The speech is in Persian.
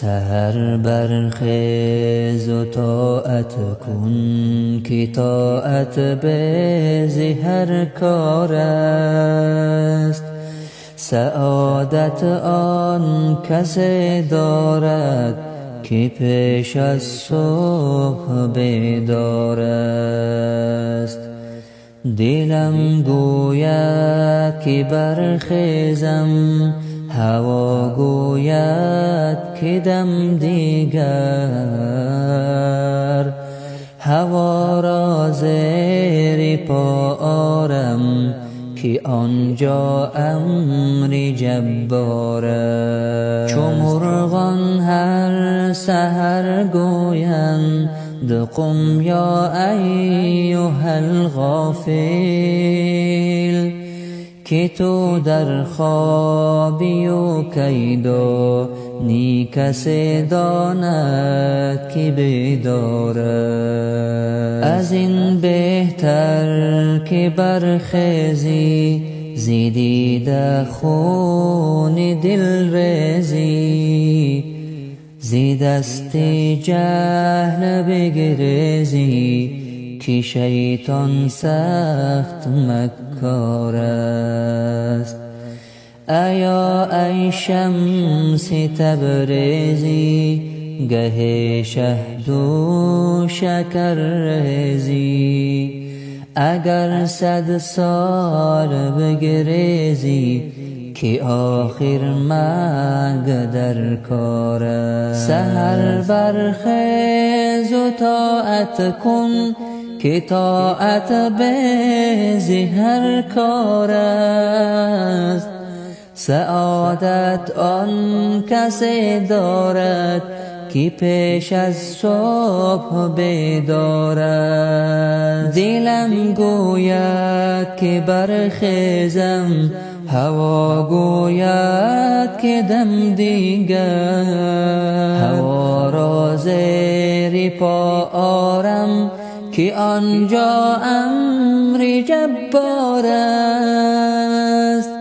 سحر برخیز و طاعت کن که طاعت به هر کار است. سعادت آن کسی دارد که پیش از صبح بیدار است. دلم گوید که برخیزم، هوا گوید که دم دیگر. هوا را زیر پا آرم که آنجا امر جبار است. چو مرغان هر سحر گویند قم یا ایها الغافل، که تو در خوابی و کیدانی کسی داند که بیدار است. از این بهتر که برخیزی زیدیده خون دل ریزی، زی دست جهل بگریزی که شیطان سخت مکار است. ایا ای شمس تبریزی گه شهد و شکر ریزی، اگر 100 سال بگریزی که آخر مرگ در کار است. سحر برخیز و طاعت کن که طاعت به هر کار است. سعادت آن کسی دارد که پیش از صبح بیدار است. دلم گوید که برخیزم، هوا گوید که دم دیگر. هوا را زیر پا آرم که آنجا امر جبار است.